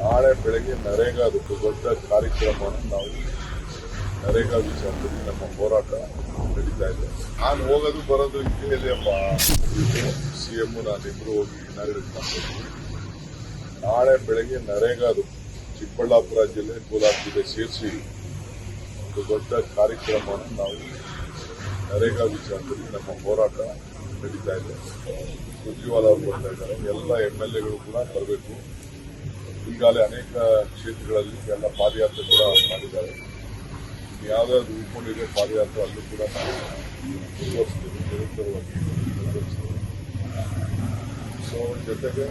ನಾಳೆ ಬೆಳಗ್ಗೆ ನರೇಗಾದ ದೊಡ್ಡ ಕಾರ್ಯಕ್ರಮವನ್ನು ನಾವು ನರೇಗಾ ವಿಚಾರದಲ್ಲಿ ನಮ್ಮ ಹೋರಾಟ ನಡೀತಾ ಇದೆ. ನಾನು ಹೋಗೋದು ಬರೋದು ಇದೆಯಪ್ಪ. ಸಿಎಂ ನಾನಿಬ್ಬರು ಹೋಗಿ ಇನಾಗ್ರೇಟ್ ಮಾಡ್ತೀವಿ. ನಾಳೆ ಬೆಳಗ್ಗೆ ನರೇಗಾದು ಚಿಕ್ಕಬಳ್ಳಾಪುರ ಜಿಲ್ಲೆ, ಕೋಲಾರ ಜಿಲ್ಲೆ ಸೇರಿಸಿ ಒಂದು ದೊಡ್ಡ ಕಾರ್ಯಕ್ರಮವನ್ನು ನಾವು ನರೇಗಾ ವಿಚಾರದಲ್ಲಿ ನಮ್ಮ ಹೋರಾಟ ನಡೀತಾ ಇದೆ. ಸುರ್ಜೇವಾಲಾ ಅವರು ಬರ್ತಾ ಇದ್ದಾರೆ. ಎಲ್ಲ MLAಗಳು ಕೂಡ ಬರಬೇಕು. ಈಗಾಗಲೇ ಅನೇಕ ಕ್ಷೇತ್ರಗಳಲ್ಲಿ ಎಲ್ಲ ಪಾದಯಾತ್ರೆ ಕೂಡ ಮಾಡಿದ್ದಾರೆ. ಯಾವುದಾದ್ರು ಉಳ್ಕೊಂಡಿದೆ ಪಾದಯಾತ್ರೆ ಅಲ್ಲೂ ಕೂಡ ನಾವು ಮುಂದುವರಿಸ್ತೀವಿ, ನಿರಂತರವಾಗಿ ಮುಂದುವರಿಸ್ತೀವಿ. ಸೊ ಜೊತೆಗೆ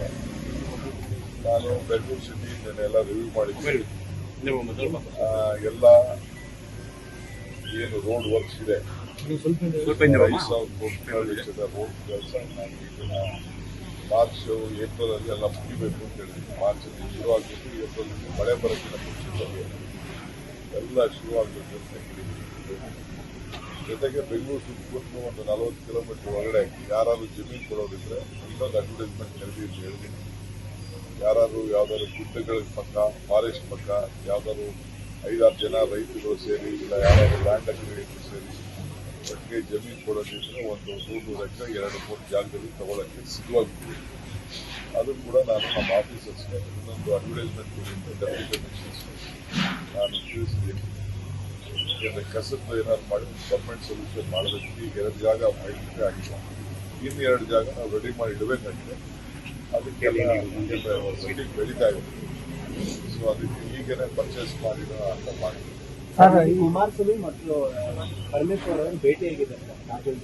ನಾನು ಬೆಂಗಳೂರು ಸಿಟಿ ಎಲ್ಲ ರಿವ್ಯೂ ಮಾಡಿದ್ದೀನಿ. ಎಲ್ಲ ಏನು ರೋಡ್ ವರ್ಕ್ಸ್ ಇದೆ, 5,000 ವೆಚ್ಚದ ರೋಡ್ ಕೆಲಸ ನಾನು ಇದನ್ನ ಮಾರ್ಚ್ ಏಪ್ರಿಲ್ ಅಲ್ಲಿ ಎಲ್ಲ ಮುಗಿಬೇಕು ಅಂತ ಹೇಳಿದ್ವಿ. ಮಾರ್ಚ್ ಅಲ್ಲಿ ಶುರುವಾಗಬೇಕು, ಏಪ್ರಿಲ್ ಮಳೆ ಬರೋಕ್ಕಿಂತ ಮುಂಚಿತವಾಗಿ ಎಲ್ಲ ಶುರುವಾಗಬೇಕು ಅಂತ ಹೇಳಿದ್ವಿ. ಜೊತೆಗೆ ಬೆಂಗಳೂರು ಸುತ್ತಮುತ್ತ ಒಂದು 40 ಕಿಲೋಮೀಟರ್ ಒಳಗಡೆ ಯಾರಾದ್ರು ಜಮೀನು ಕೊಡೋದಿದ್ರೆ ಇನ್ನೊಂದು ಅಡ್ವರ್ಟೈಸ್ಮೆಂಟ್ ಕರೆದಿ ಅಂತ ಹೇಳಿದ್ದೀನಿ. ಯಾರಾದ್ರು ಯಾವ್ದಾದ್ರು ಗುಡ್ಡಗಳ ಪಕ್ಕ, ಫಾರೆಸ್ಟ್ ಪಕ್ಕ ಯಾವ್ದಾದ್ರು 5-6 ಜನ ರೈತರು ಸೇರಿ, ಇಲ್ಲ ಯಾರಾದ್ರು ಲ್ಯಾಂಡ್ ಅಗ್ರಿಗೇಟರ್ ಸೇರಿ ಒಟ್ಟಿಗೆ ಜಮೀನು ಕೊಡೋದಿದ್ರೆ ಒಂದು 100 ಎಕರೆ 2-3 ಜಾಗದಲ್ಲಿ ತಗೊಳ್ಳೋಕ್ಕೆ ಸಿದ್ಧವಾಗಿದ್ದೀವಿ. ಅದು ಕೂಡ ನಾನು ನಮ್ಮ ಆಫೀಸರ್ಸ್ಗೆ ಇನ್ನೊಂದು ಅಡ್ವರ್ಟೈಸ್ಮೆಂಟ್ ಕೊಡಿ ಅಂತ ಡೆಪ್ಯೂಟಿ ಕಮಿಷನರ್ಸ್ ನಾನು ತಿಳಿಸಿದ್ದೀನಿ. ಯಾಕಂದರೆ ಕಸದ್ದು ಏನಾದ್ರು ಮಾಡಿ ಗೌರ್ಮೆಂಟ್ ಸೊಲ್ಯೂಷನ್ ಮಾಡಬೇಕು. ಈಗ 2 ಜಾಗ ಐಡೆಂಟಿಫೈ ಆಗಿಲ್ಲ, ಇನ್ನು 2 ಜಾಗ ನಾವು ರೆಡಿ ಮಾಡಿ ಇಡಬೇಕಾಗಿದೆ. ಅದಕ್ಕೆಲ್ಲ ಬೆಳೀತಾ ಇದ್ದೀವಿ. ಸೊ ಅದಕ್ಕೆ ಈಗೇನೆ ಪರ್ಚೇಸ್ ಮಾಡಿದ ಅಂತ ಮಾಡಿ ಸರ್, ಕುಮಾರಸ್ವಾಮಿ ಮತ್ತು ಪರಮೇಶ್ವರ್ ಅವರು ಭೇಟಿಯಾಗಿದ್ದಾರೆ ಸರ್.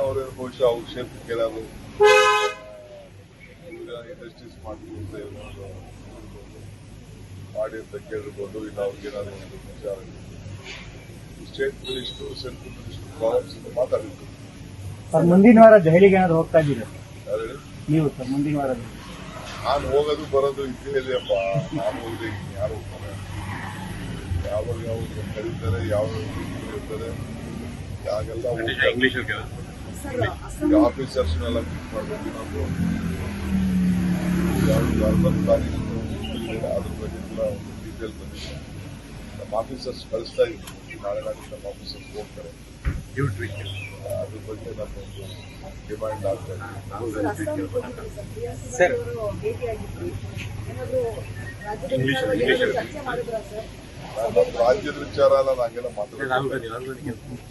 ಅವರೇನು ಬಹುಶಃ ಅವ್ರ ಕ್ಷೇತ್ರಕ್ಕೆ ಏನಾದ್ರು ಇಂಡಸ್ಟ್ರೀಸ್ ಮಾಡ್ತೀವಿ ಅಂತ ಏನಾದ್ರು ಮಾಡಿ ಅಂತ ಕೇಳಿರ್ಬೋದು. ಇಲ್ಲ ಅವ್ರಿಗೇನಾದ್ರು ಒಂದು ವಿಚಾರ state minister, central minister problems ಅಂತ ಮಾತಾಡಿದ್ರು. ಸರ್, ಮುಂದಿನ ವಾರ ದೆಹಲಿಗೆ ಏನಾದ್ರು ಹೋಗ್ತಾ ಇದ್ದೀರಾ ಯಾರು ಹೇಳಿ? ನೀವು ಸರ್ ಮುಂದಿನ ವಾರ? ನಾನು ಹೋಗೋದು ಬರೋದು ಇದೆಯಪ್ಪ. ನಾನು ಹೋಗಿದೆ, ಯಾರು ಹೋಗ್ತಾರೆ? ಯಾವಾಗ ಕರೀತಾರೆ, ಯಾವ ಇರ್ತದೆ, ಯಾಗೆಲ್ಲ ಆಫೀಸರ್ಸ್ನೆಲ್ಲ ಮೀಟ್ ಮಾಡಬೇಕು. ನಾವು ಯಾವ್ದು ತಾರೀಕು ಅದ್ರ ಬಗ್ಗೆ ಕೂಡ ಒಂದು ಡೀಟೇಲ್ ಬಂದಿದೆ. ನಮ್ಮ ಆಫೀಸರ್ಸ್ ಕಳಿಸ್ತಾ ಇದ್ದೀವಿ. ನಾಳೆ ನಮ್ಮ ಆಫೀಸರ್ಸ್ ಹೋಗ್ತಾರೆ. ಅದ್ರ ಬಗ್ಗೆ ನಮ್ಮ ಒಂದು ಡಿಮ್ಯಾಂಡ್ ಆಗ್ತಾ ಇದೆ. ನಮ್ಮ ರಾಜ್ಯದ ವಿಚಾರ ಎಲ್ಲ ನಾಗೆಲ್ಲ ಮಾತಾಡ್ತೀವಿ.